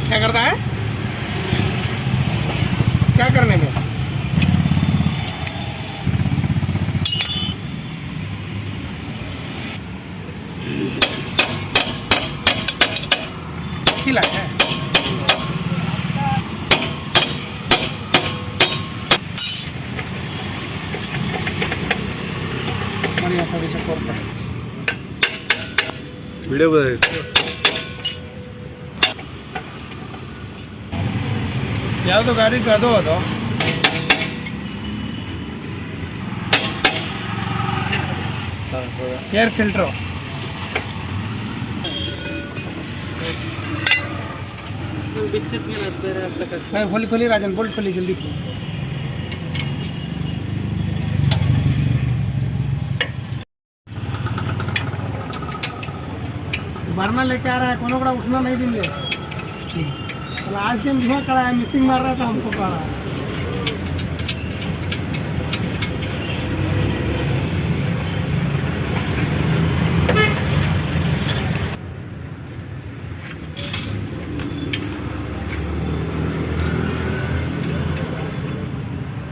क्या करता है? क्या करने में? खिला है। बढ़िया थोड़ी सी कोर पर वीडियो बना या तो गाड़ी कर दो तो एयर फिल्टर खोली खोली राजन बोल्ट खोली जल्दी भरना लेके आ रहा है कोनो बड़ा उठना नहीं देंगे आज से हम धुआं करा है मिसिंग मार रहा था हमको कह रहा है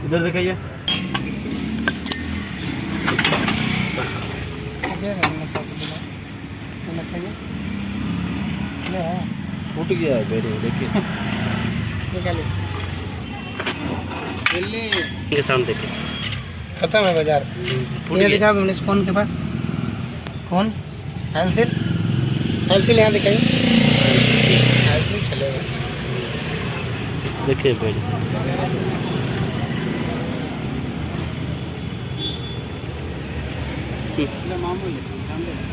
इधर दिखाइए फूट गया है बेरे देखिए ये सामने देखिए खत्म है बाजार ये दिखा गणेश कौन के पास कौन हैंसिल यहाँ दिखाई हैंसिल चलेगा देखिए बेरे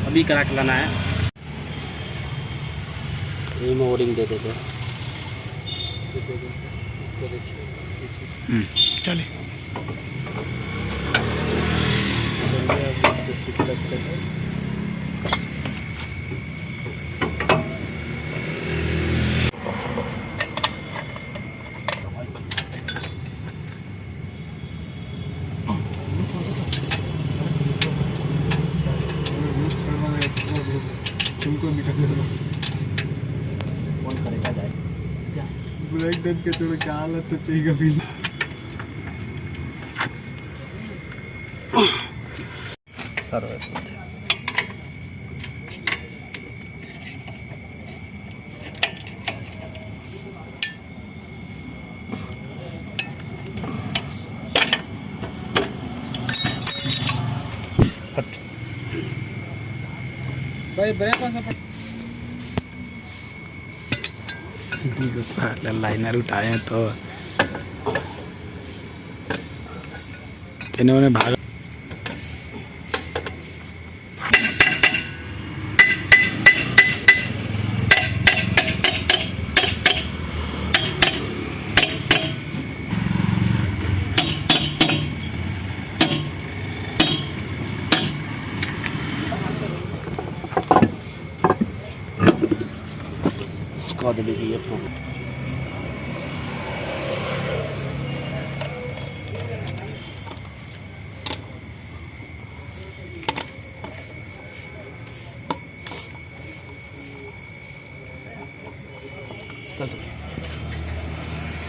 अभी करा के लाना है ये मोडिंग दे देते चले तुमको निकल ब्रेक डेट के चलो क्या हालत तो चाहिए कभी भाई ब्रेक कौन सा साला लाइनर उठाए तो इन्होंने भाग ये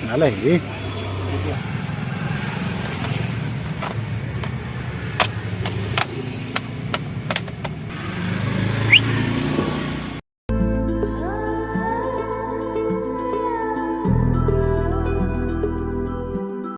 नाला है